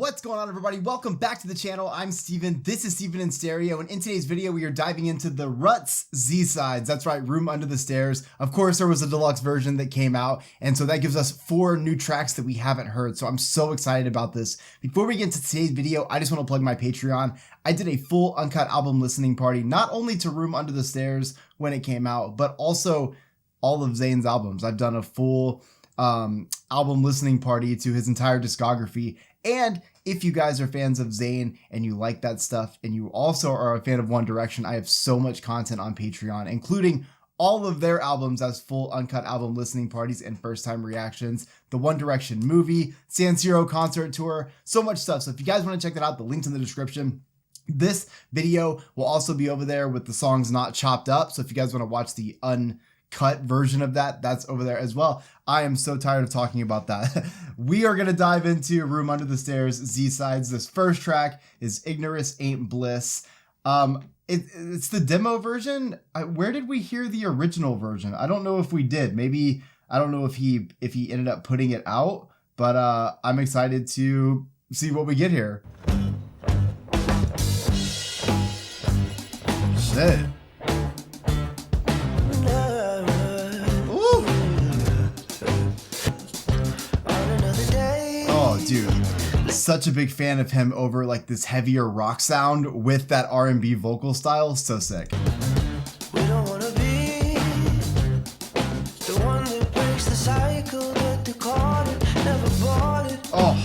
What's going on, everybody? Welcome back to the channel. I'm Steven. This is Steven in Stereo, and in today's video we are diving into the Ruts Z-sides. That's right, Room Under the Stairs. Of course, there was a deluxe version that came out, and so that gives us 4 new tracks that we haven't heard, so I'm so excited about this. Before we get into today's video, I just want to plug my Patreon. I did a full uncut album listening party, not only to Room Under the Stairs when it came out, but also all of ZAYN's albums. I've done a full album listening party to his entire discography. And if you guys are fans of ZAYN and you like that stuff, and you also are a fan of One Direction, I have so much content on Patreon, including all of their albums as full uncut album listening parties and first time reactions, the One Direction movie, San Siro concert tour, so much stuff. So if you guys want to check that out, the link's in the description. This video will also be over there with the songs not chopped up. So if you guys want to watch the uncut version of that, that's over there as well. I am so tired of talking about that. We are going to dive into Room Under the Stairs Z-sides. This first track is Ignorance Ain't Bliss. It's the demo version. Where did we hear the original version? I don't know if we did. Maybe, I don't know if he ended up putting it out, but I'm excited to see what we get here. Shit. Dude, such a big fan of him over like this heavier rock sound with that R&B vocal style. So sick. We don't wanna be the one that breaks the cycle, but the caught it, never bought it. Oh,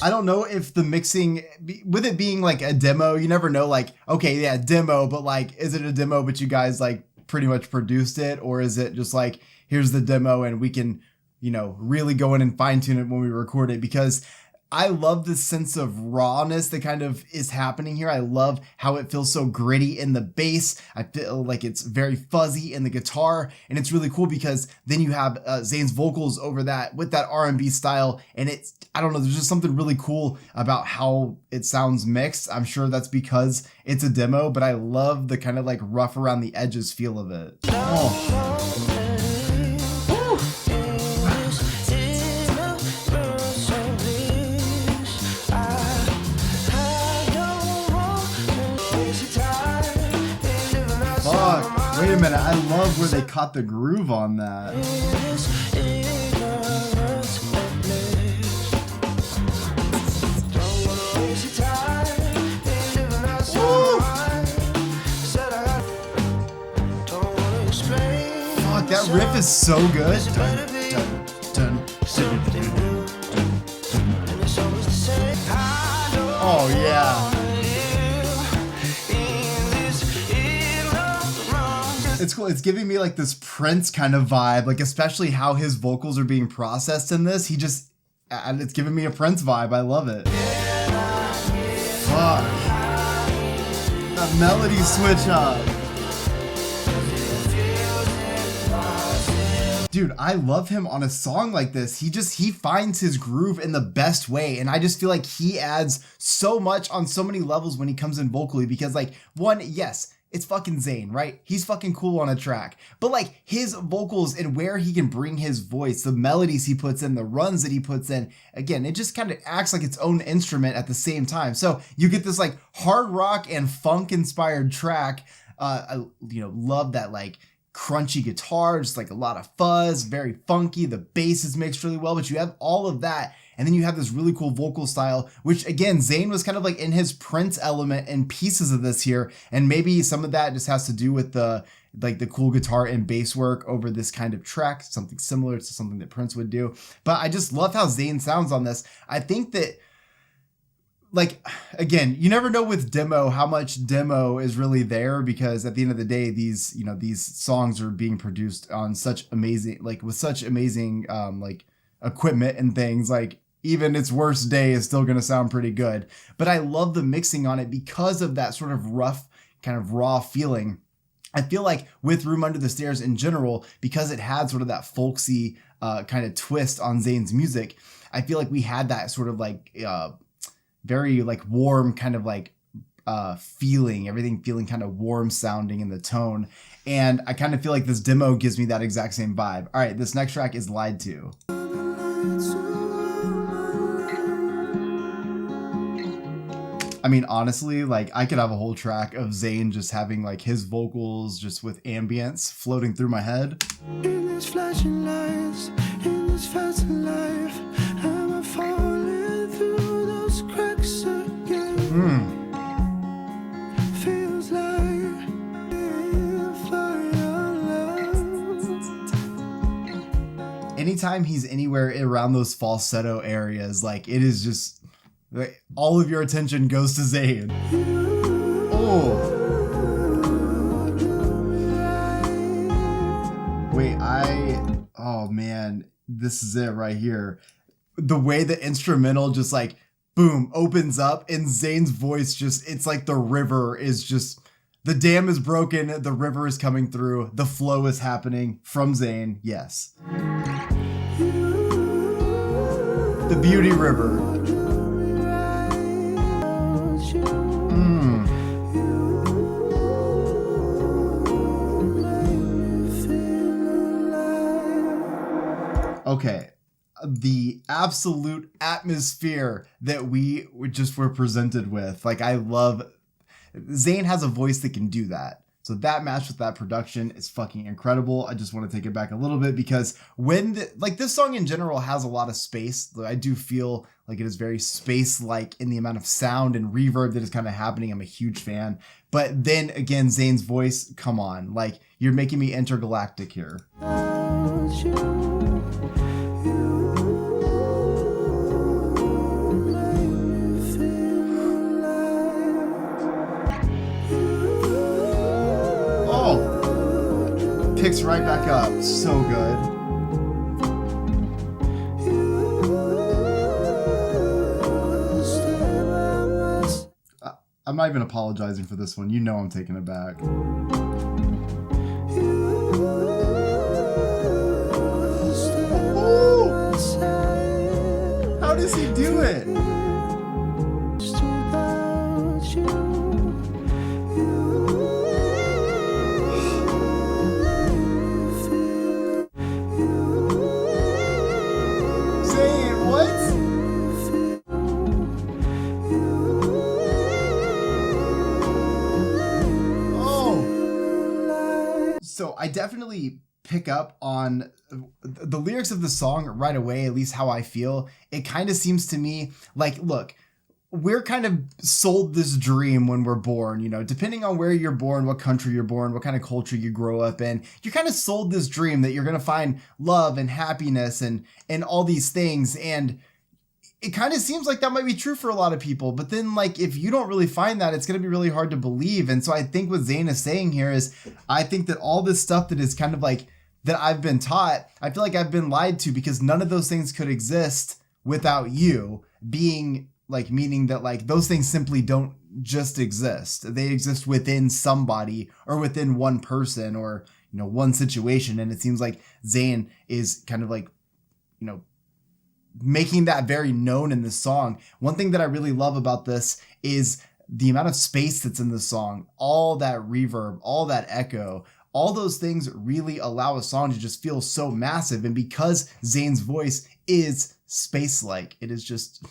I don't know if the mixing, with it being like a demo, you never know, like, okay, yeah, demo, but like, is it a demo but you guys like pretty much produced it, or is it just like, here's the demo and we can, you know, really go in and fine tune it when we record it? Because I love this sense of rawness that kind of is happening here. I love how it feels so gritty in the bass. I feel like it's very fuzzy in the guitar, and it's really cool because then you have ZAYN's vocals over that with that R&B style, and it's, I don't know, there's just something really cool about how it sounds mixed. I'm sure that's because it's a demo, but I love the kind of like rough around the edges feel of it. Oh. Fuck, wait a minute, I love where they caught the groove on that. Woo! Fuck, that riff is so good. Dun, dun, dun, dun, dun, dun, dun. Oh yeah. It's cool. It's giving me like this Prince kind of vibe, like especially how his vocals are being processed in this. It's giving me a Prince vibe. I love it. Fuck. That melody switch up. Dude, I love him on a song like this. He finds his groove in the best way. And I just feel like he adds so much on so many levels when he comes in vocally, because like, one, yes, it's fucking ZAYN, right? He's fucking cool on a track. But like his vocals and where he can bring his voice, the melodies he puts in, the runs that he puts in, again, it just kind of acts like its own instrument at the same time. So you get this like hard rock and funk inspired track. I love that like crunchy guitar, just like a lot of fuzz, very funky. The bass is mixed really well, but you have all of that. And then you have this really cool vocal style, which again, ZAYN was kind of like in his Prince element in pieces of this here. And maybe some of that just has to do with the cool guitar and bass work over this kind of track, something similar to something that Prince would do. But I just love how ZAYN sounds on this. I think that, like, again, you never know with demo how much demo is really there, because at the end of the day, these songs are being produced on such amazing, like with such amazing like equipment and things. Like even its worst day is still going to sound pretty good. But I love the mixing on it because of that sort of rough, kind of raw feeling. I feel like with Room Under the Stairs in general, because it had sort of that folksy kind of twist on ZAYN's music, I feel like we had that sort of like very like warm kind of like feeling, everything feeling kind of warm sounding in the tone. And I kind of feel like this demo gives me that exact same vibe. All right, this next track is Lied To. I mean, honestly, like I could have a whole track of Zayn just having like his vocals just with ambience floating through my head. In this flashing lights, in this fast life, am I falling through those cracks again? Feels like if I love. Anytime he's anywhere around those falsetto areas, like it is just like, all of your attention goes to Zayn. Oh. Wait, oh man, this is it right here. The way the instrumental just like, boom, opens up and Zayn's voice just, it's like the river is just, the dam is broken, the river is coming through, the flow is happening from Zayn, yes. The Beauty River. Okay, the absolute atmosphere that we just were presented with. Like, I love, Zayn has a voice that can do that. So that matched with that production is fucking incredible. I just want to take it back a little bit because when this song in general has a lot of space. I do feel like it is very space-like in the amount of sound and reverb that is kind of happening. I'm a huge fan. But then again, Zayn's voice, come on, like you're making me intergalactic here. Picks right back up. So good. I'm not even apologizing for this one. You know I'm taking it back. Ooh! How does he do it? So I definitely pick up on the lyrics of the song right away, at least how I feel. It kind of seems to me like, look, we're kind of sold this dream when we're born, you know, depending on where you're born, what country you're born, what kind of culture you grow up in, you're kind of sold this dream that you're going to find love and happiness and all these things. And it kind of seems like that might be true for a lot of people, but then like if you don't really find that, it's going to be really hard to believe. And so I think what Zayn is saying here is I think that all this stuff that is kind of like that I've been taught, I feel like I've been lied to because none of those things could exist without you being like, meaning that like those things simply don't just exist. They exist within somebody or within one person or, you know, one situation. And it seems like Zayn is kind of like, you know, making that very known in this song. One thing that I really love about this is the amount of space that's in the song, all that reverb, all that echo, all those things really allow a song to just feel so massive. And because Zayn's voice is space-like, it is just,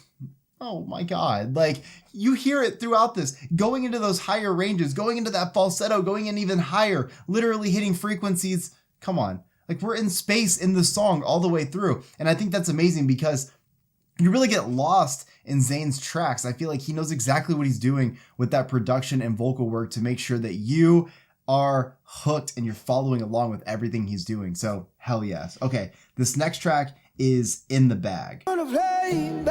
oh my God. Like you hear it throughout this, going into those higher ranges, going into that falsetto, going in even higher, literally hitting frequencies. Come on. Like we're in space in the song all the way through. And I think that's amazing because you really get lost in Zayn's tracks. I feel like he knows exactly what he's doing with that production and vocal work to make sure that you are hooked and you're following along with everything he's doing. So hell yes. Okay, this next track is In the Bag. I'm gonna play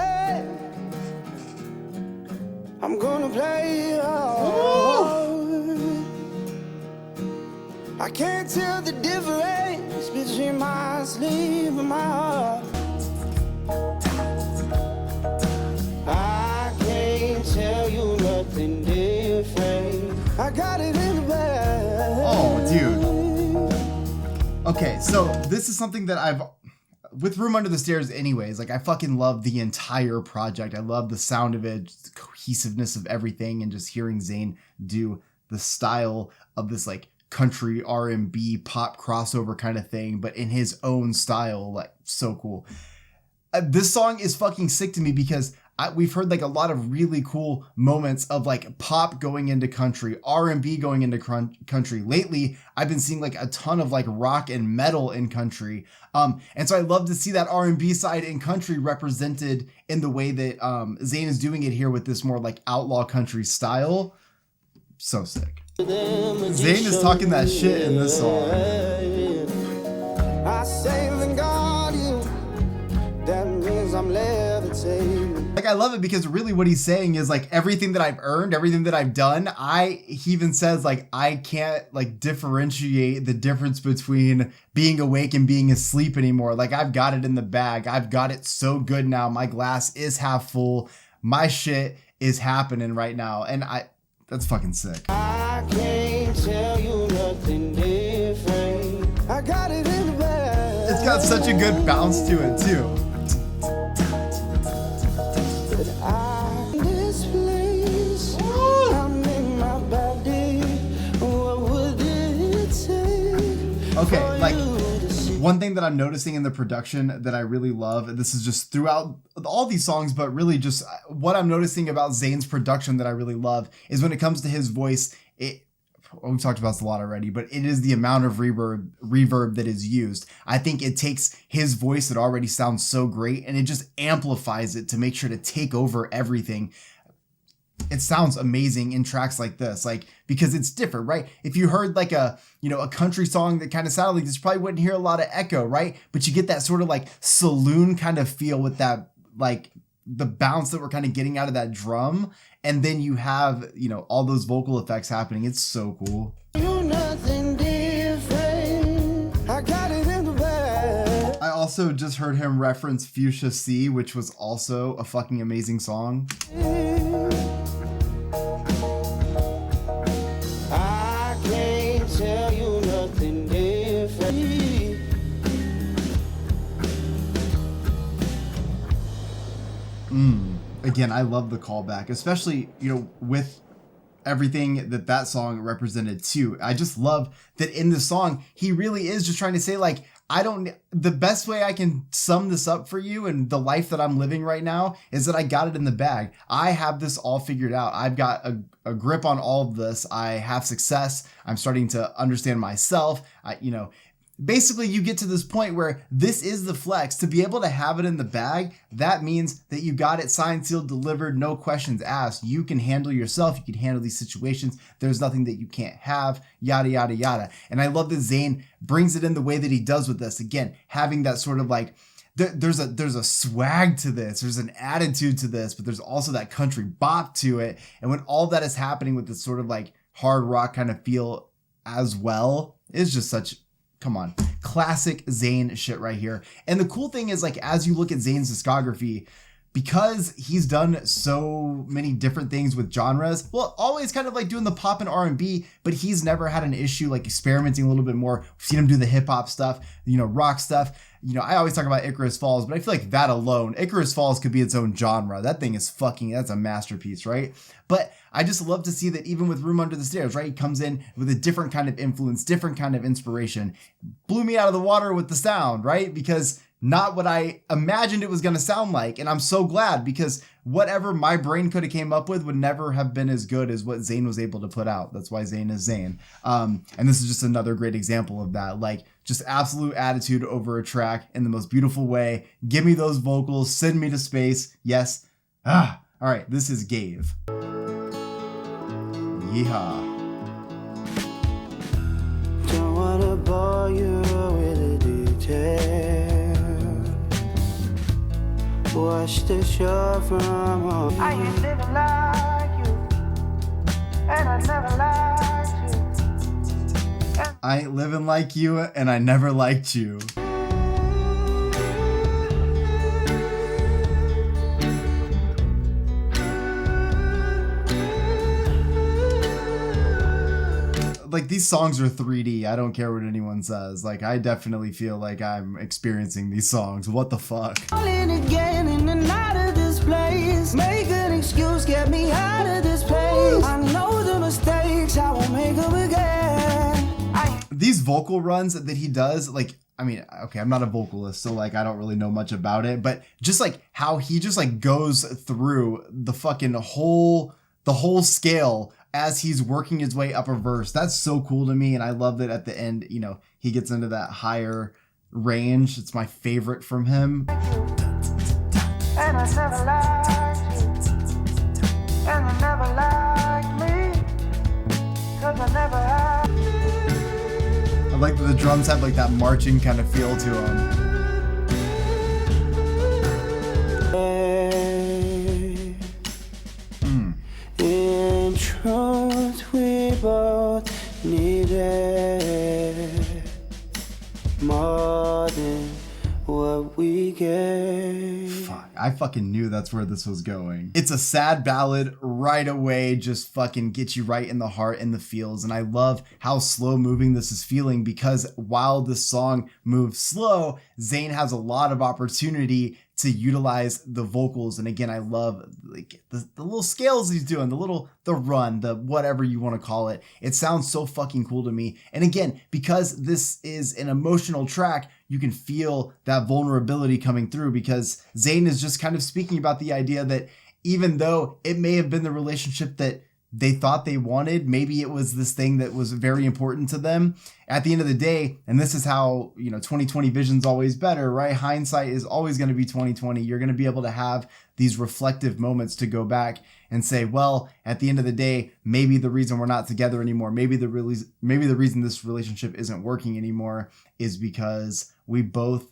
I can't tell the difference between my sleep and my heart. I can't tell you nothing different. I got it in the bag. Oh, dude. Okay, so this is something that I've with Room Under the Stairs anyways, like I fucking love the entire project. I love the sound of it, the cohesiveness of everything, and just hearing Zayn do the style of this like country R&B pop crossover kind of thing, but in his own style, like so cool. This song is fucking sick to me because we've heard like a lot of really cool moments of like pop going into country, R&B going into country. Lately, I've been seeing like a ton of like rock and metal in country. And so I love to see that R&B side in country represented in the way that ZAYN is doing it here with this more like outlaw country style. So sick. ZAYN is talking that shit in this song. I say the guardian, that means I'm levitating. Like, I love it because really what he's saying is like everything that I've earned, everything that I've done, he even says like I can't like differentiate the difference between being awake and being asleep anymore. Like, I've got it in the bag. I've got it so good now. My glass is half full. My shit is happening right now. And that's fucking sick. I can't tell you nothing different. I got it in the bag. It's got such a good bounce to it too. This place, I'm in my body. What would it take? Okay, like one thing that I'm noticing in the production that I really love, and this is just throughout all these songs, but really just what I'm noticing about ZAYN's production that I really love is when it comes to his voice, we've talked about this a lot already, but it is the amount of reverb that is used. I think it takes his voice that already sounds so great and it just amplifies it to make sure to take over everything. It sounds amazing in tracks like this, like, because it's different, right? If you heard like a country song that kind of sounded like this, you probably wouldn't hear a lot of echo, right? But you get that sort of like saloon kind of feel with that, like the bounce that we're kind of getting out of that drum. And then you have, all those vocal effects happening. It's so cool. You nothing different. I got it in the bag. I also just heard him reference Fuchsia C, which was also a fucking amazing song. I can't tell you nothing different. Again, I love the callback, especially, with everything that song represented too. I just love that in the song, he really is just trying to say like, the best way I can sum this up for you and the life that I'm living right now is that I got it in the bag. I have this all figured out. I've got a grip on all of this. I have success. I'm starting to understand myself. Basically, you get to this point where this is the flex. To be able to have it in the bag, that means that you got it signed, sealed, delivered, no questions asked. You can handle yourself. You can handle these situations. There's nothing that you can't have, yada, yada, yada. And I love that ZAYN brings it in the way that he does with this. Again, having that sort of like, there's a swag to this. There's an attitude to this, but there's also that country bop to it. And when all that is happening with this sort of like hard rock kind of feel as well, it's just such... Come on, classic ZAYN shit right here. And the cool thing is, like, as you look at ZAYN's discography, because he's done so many different things with genres, well, always kind of like doing the pop and R&B, but he's never had an issue like experimenting a little bit more. We've seen him do the hip hop stuff, rock stuff. I always talk about Icarus Falls, but I feel like that alone, Icarus Falls could be its own genre. That thing is that's a masterpiece, right? But I just love to see that even with Room Under the Stairs, right? He comes in with a different kind of influence, different kind of inspiration. Blew me out of the water with the sound, right? Because not what I imagined it was going to sound like. And I'm so glad, because whatever my brain could have came up with would never have been as good as what ZAYN was able to put out. That's why ZAYN is ZAYN. And this is just another great example of that. Like, just absolute attitude over a track in the most beautiful way. Give me those vocals. Send me to space. Yes. All right. This is Gave. Yeehaw. Don't wanna bore you with the detail. Watch the show from home. I ain't living like you, and I never liked you. I ain't living like you, and I never liked you. Like, these songs are 3D. I don't care what anyone says. Like, I definitely feel like I'm experiencing these songs. What the fuck? Again in and out of this place. Make an excuse, get me out of this place. I know the mistakes, I won't make them again. These vocal runs that he does, like, I mean, okay, I'm not a vocalist, so like I don't really know much about it, but just like how he just like goes through the fucking the whole scale as he's working his way up a verse. That's so cool to me, and I love that at the end, you know, he gets into that higher range. It's my favorite from him. And I never liked you. And I never liked me. 'Cause I never had. I like that the drums have like that marching kind of feel to them. In truth, we both needed more than what we gave. Fuck, I fucking knew that's where this was going. It's a sad ballad right away, just fucking get you right in the heart and the feels. And I love how slow moving this is feeling, because while this song moves slow, ZAYN has a lot of opportunity to utilize the vocals. And again, I love like the little scales he's doing, the run, the whatever you want to call it. It sounds so fucking cool to me. And again, because this is an emotional track, you can feel that vulnerability coming through, because ZAYN is just kind of speaking about the idea that even though it may have been the relationship that they thought they wanted, maybe it was this thing that was very important to them. At the end of the day, and this is how, you know, 2020 vision's always better, right? Hindsight is always going to be 2020. You're going to be able to have these reflective moments to go back and say, well, at the end of the day, maybe the reason we're not together anymore, maybe the reason this relationship isn't working anymore is because we both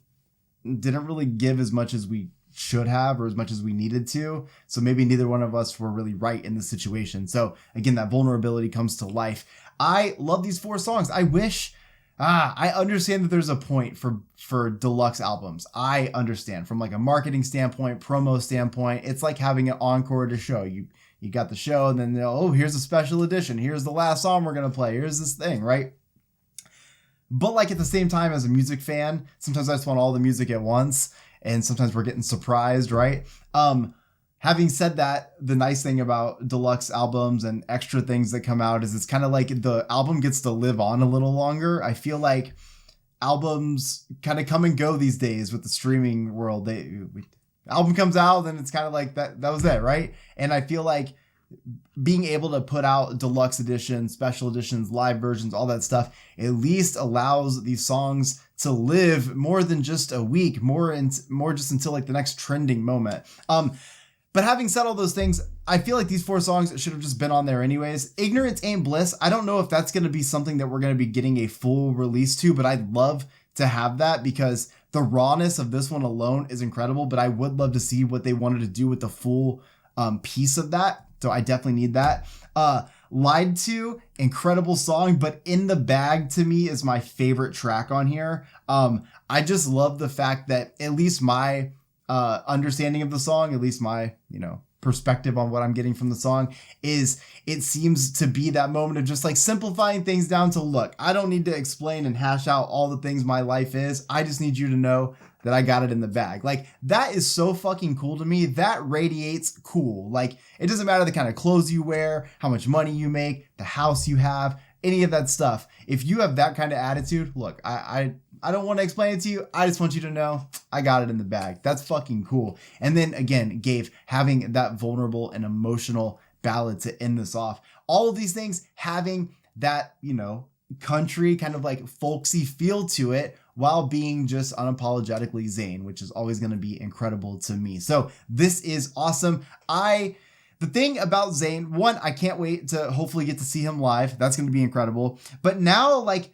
didn't really give as much as we should have or as much as we needed to. So maybe neither one of us were really right in the situation. So again, that vulnerability comes to life. I love these 4 songs. I wish, I understand that there's a point for deluxe albums. I understand from like a marketing standpoint, promo standpoint. It's like having an encore to show. You got the show and then, oh, here's a special edition. Here's the last song we're going to play. Here's this thing, right? But like at the same time, as a music fan, sometimes I just want all the music at once. And sometimes we're getting surprised, right? Having said that, the nice thing about deluxe albums and extra things that come out is it's kind of like the album gets to live on a little longer. I feel like albums kind of come and go these days with the streaming world. Album comes out, then it's kind of like that was it, right? And I feel like being able to put out deluxe editions, special editions, live versions, all that stuff, at least allows these songs to live more than just a week, more just until like the next trending moment. But having said all those things, I feel like these 4 songs should have just been on there anyways. Ignorance Ain't Bliss. I don't know if that's going to be something that we're going to be getting a full release to, but I'd love to have that because the rawness of this one alone is incredible, but I would love to see what they wanted to do with the full piece of that. So I definitely need that. Lied To, incredible song, but In the Bag to me is my favorite track on here. I just love the fact that at least my understanding of the song, at least my, perspective on what I'm getting from the song is it seems to be that moment of just like simplifying things down to, look, I don't need to explain and hash out all the things my life is. I just need you to know that I got it in the bag. Like, that is so fucking cool to me. That radiates cool. Like, it doesn't matter the kind of clothes you wear, how much money you make, the house you have, any of that stuff. If you have that kind of attitude, look, I don't want to explain it to you. I just want you to know I got it in the bag. That's fucking cool. And then again, having that vulnerable and emotional ballad to end this off. All of these things having that, country kind of like folksy feel to it while being just unapologetically ZAYN, which is always going to be incredible to me. So this is awesome. The thing about ZAYN, one, I can't wait to hopefully get to see him live. That's going to be incredible. But now, like,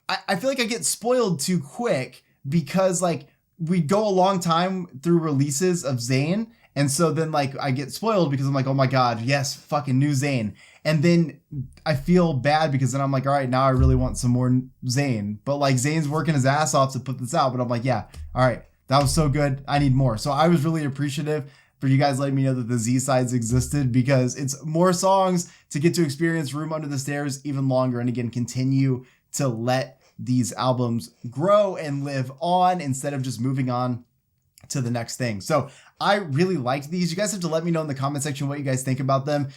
I feel like I get spoiled too quick because, like, we go a long time through releases of ZAYN. And so then, like, I get spoiled because I'm like, oh my God, yes, fucking new ZAYN. And then I feel bad because then I'm like, all right, now I really want some more ZAYN. But, like, ZAYN's working his ass off to put this out. But I'm like, yeah, all right, that was so good. I need more. So I was really appreciative for you guys letting me know that the Z-sides existed because it's more songs to get to experience Room Under the Stairs even longer. And again, continue to let these albums grow and live on instead of just moving on to the next thing. So I really liked these. You guys have to let me know in the comment section what you guys think about them.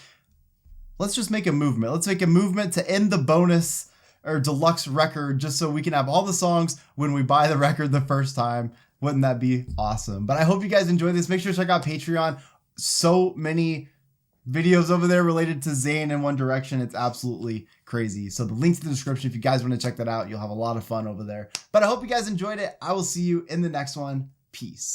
Let's just make a movement. Let's make a movement to end the bonus or deluxe record just so we can have all the songs when we buy the record the first time. Wouldn't that be awesome? But I hope you guys enjoyed this. Make sure to check out Patreon. So many videos over there related to Zayn and One Direction. It's absolutely crazy. So the link's in the description. If you guys want to check that out, you'll have a lot of fun over there. But I hope you guys enjoyed it. I will see you in the next one. Peace.